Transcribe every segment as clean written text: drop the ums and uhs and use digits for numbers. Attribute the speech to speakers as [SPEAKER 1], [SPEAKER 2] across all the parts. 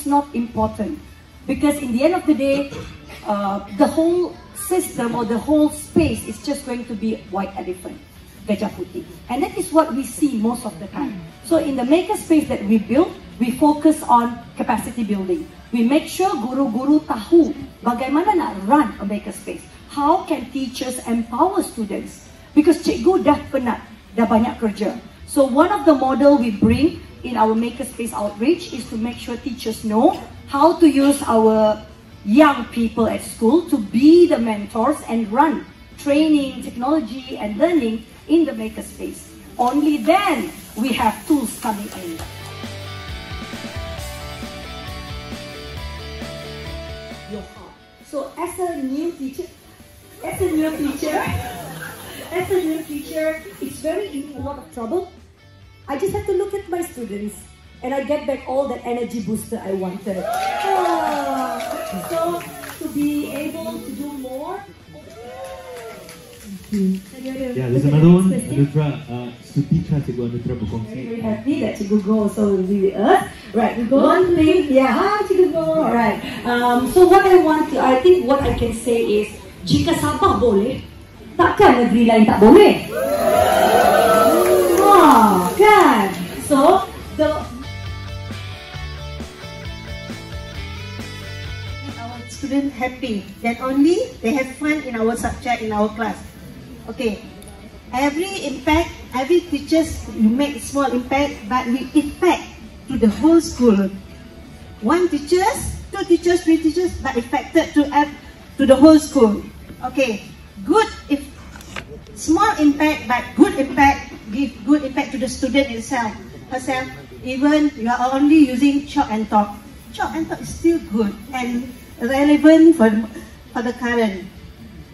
[SPEAKER 1] not important, because in the end of the day, the whole system or the whole space is just going to be white elephant, Gajah Putih, and that is what we see most of the time. So in the makerspace that we build, we focus on capacity building. We make sure guru-guru tahu bagaimana nak run a makerspace. How can teachers empower students? Because cikgu dah penat, dah banyak kerja. So one of the model we bring in our makerspace outreach is to make sure teachers know how to use our young people at school to be the mentors and run training, technology and learning in the makerspace. Only then we have tools coming in. Your heart. So as a new teacher, it's very in a lot of trouble. I just have to look at my students and I get back all that energy booster I wanted. So to be able to do more.
[SPEAKER 2] Yeah, there's another one. Anutra, Sutitra Cikgu Anutra berkongsi.
[SPEAKER 1] Very happy that Cikgu Go also will be with us. Right, we go one thing. Yeah, hi Cikgu Go. Alright. So what I think what I can say is, jika Sabah boleh, takkan negeri lain tak boleh. Kan? So
[SPEAKER 3] our students happy, that only they have fun in our subject, in our class. Okay, every impact, every teachers, you make small impact, but we impact to the whole school. One teachers, two teachers, three teachers, but affected to the whole school. Okay, good if small impact, but good impact, give good impact to the student herself. Even you are only using chalk and talk. Chalk and talk is still good and relevant for the current.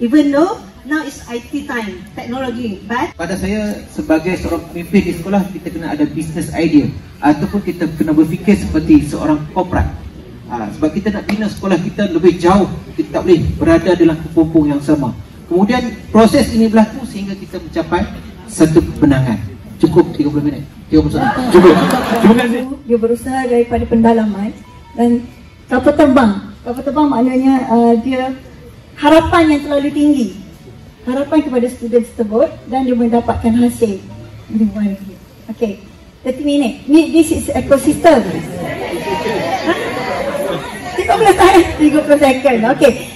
[SPEAKER 3] Even though now it's IT time, technology, but
[SPEAKER 4] pada saya sebagai seorang pemimpin di sekolah, kita kena ada business idea ataupun kita kena berfikir seperti seorang korporat. Sebab kita nak bina sekolah kita lebih jauh, kita tak boleh berada dalam kepompong yang sama. Kemudian proses ini berlaku sehingga kita mencapai satu kemenangan. Cukup 30 minit. 30 saat. Cukup. Terima kasih.
[SPEAKER 1] Dia berusaha daripada pendalaman dan kapal terbang. Kapal terbang maknanya dia harapan yang terlalu tinggi. Harapan kepada student tersebut dan dia mendapatkan hasil. Okay, 30 minit. This is ecosystem. 30 second. Okay.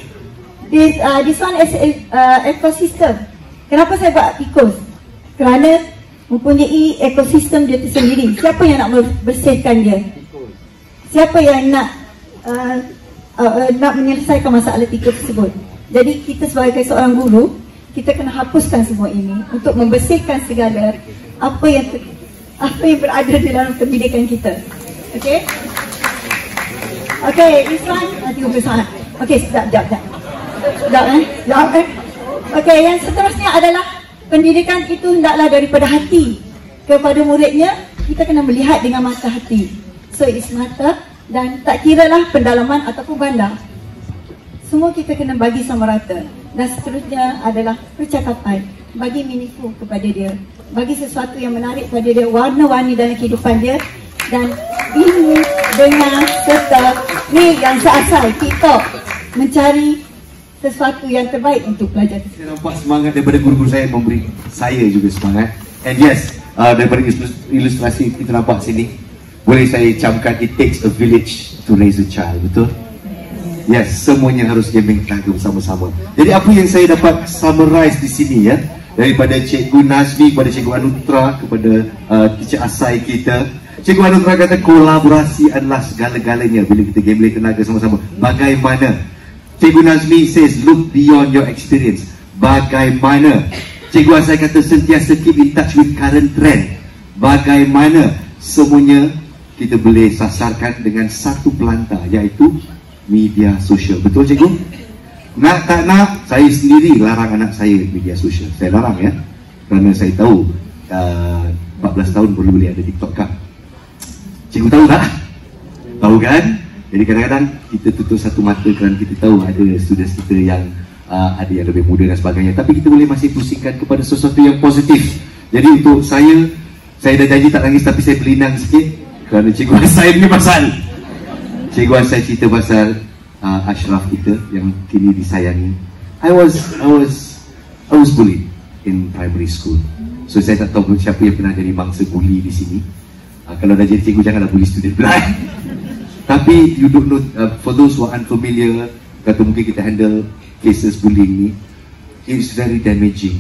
[SPEAKER 1] This one is ecosystem. Kenapa saya buat ecos? Kerana mempunyai ekosistem dia tersendiri. Siapa yang nak bersihkan dia? Siapa yang nak menyelesaikan masalah tikus tersebut? Jadi kita sebagai seorang guru, kita kena hapuskan semua ini untuk membersihkan segala apa yang berada di dalam pendidikan kita. Okay? Okay, this one 30 saat. Okay, sekejap. Okay, yang seterusnya adalah pendidikan itu hendaklah daripada hati kepada muridnya. Kita kena melihat dengan mata hati. So it's mata dan tak kiralah pendalaman ataupun bandar. Semua kita kena bagi sama rata. Dan seterusnya adalah percakapan. Bagi meaningful kepada dia. Bagi sesuatu yang menarik pada dia, warna-warni dalam kehidupan dia. Dan ini dengan serta ni yang seasal kita mencari sesuatu yang terbaik untuk pelajar.
[SPEAKER 5] Saya nampak semangat daripada guru-guru saya memberi saya juga semangat. And yes, daripada ilustrasi kita nampak sini, boleh saya camkan, it takes a village to raise a child, betul? Yes, semuanya harus gembeng tenaga bersama-sama. Jadi apa yang saya dapat summarize di sini ya, daripada Cikgu Nazmi kepada Cikgu Anutra kepada teacher Asai kita. Cikgu Anutra kata kolaborasi adalah segala-galanya bila kita gembeng tenaga sama-sama. Bagaimana? Cikgu Nazmi says look beyond your experience. Bagaimana? Cikgu Asai kata sentiasa keep in touch with current trend. Bagaimana? Semuanya kita boleh sasarkan dengan satu pelantar, iaitu media sosial. Betul cikgu? Nak tak nak, saya sendiri larang anak saya media sosial. Saya larang ya, kerana saya tahu 14 tahun baru boleh ada TikTok kan. Cikgu tahu tak? Tahu kan? Jadi kadang-kadang kita tutup satu mata kerana kita tahu ada student kita yang ada yang lebih muda dan sebagainya. Tapi kita boleh masih pusingkan kepada sesuatu yang positif. Jadi untuk saya dah janji tak nangis, tapi saya berlinang sikit kerana cikgu saya punya pasal. Cikgu Asai cerita pasal Ashraf kita yang kini disayangi. I was bullied in primary school. So saya tak tahu siapa yang pernah jadi mangsa bully di sini. Kalau dah jadi cikgu janganlah bully student pula. Tapi you don't know, for those who are unfamiliar, kata mungkin kita handle cases bullying ni, it's very damaging.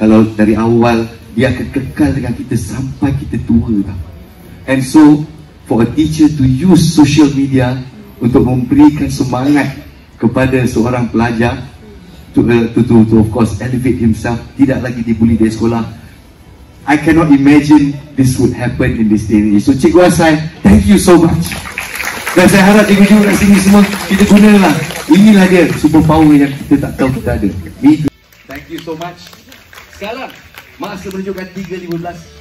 [SPEAKER 5] Kalau dari awal dia akan kekal dengan kita sampai kita tua tau. And so for a teacher to use social media untuk memberikan semangat kepada seorang pelajar to of course elevate himself, tidak lagi dibuli di sekolah, I cannot imagine this would happen in this day. So Cikgu Asai, thank you so much. Dan saya harap cikgu-cikgu kat sini semua kita gunalah. Inilah dia superpower yang kita tak tahu kita ada. Thank you so much. Sekarang masa menunjukkan 3.15.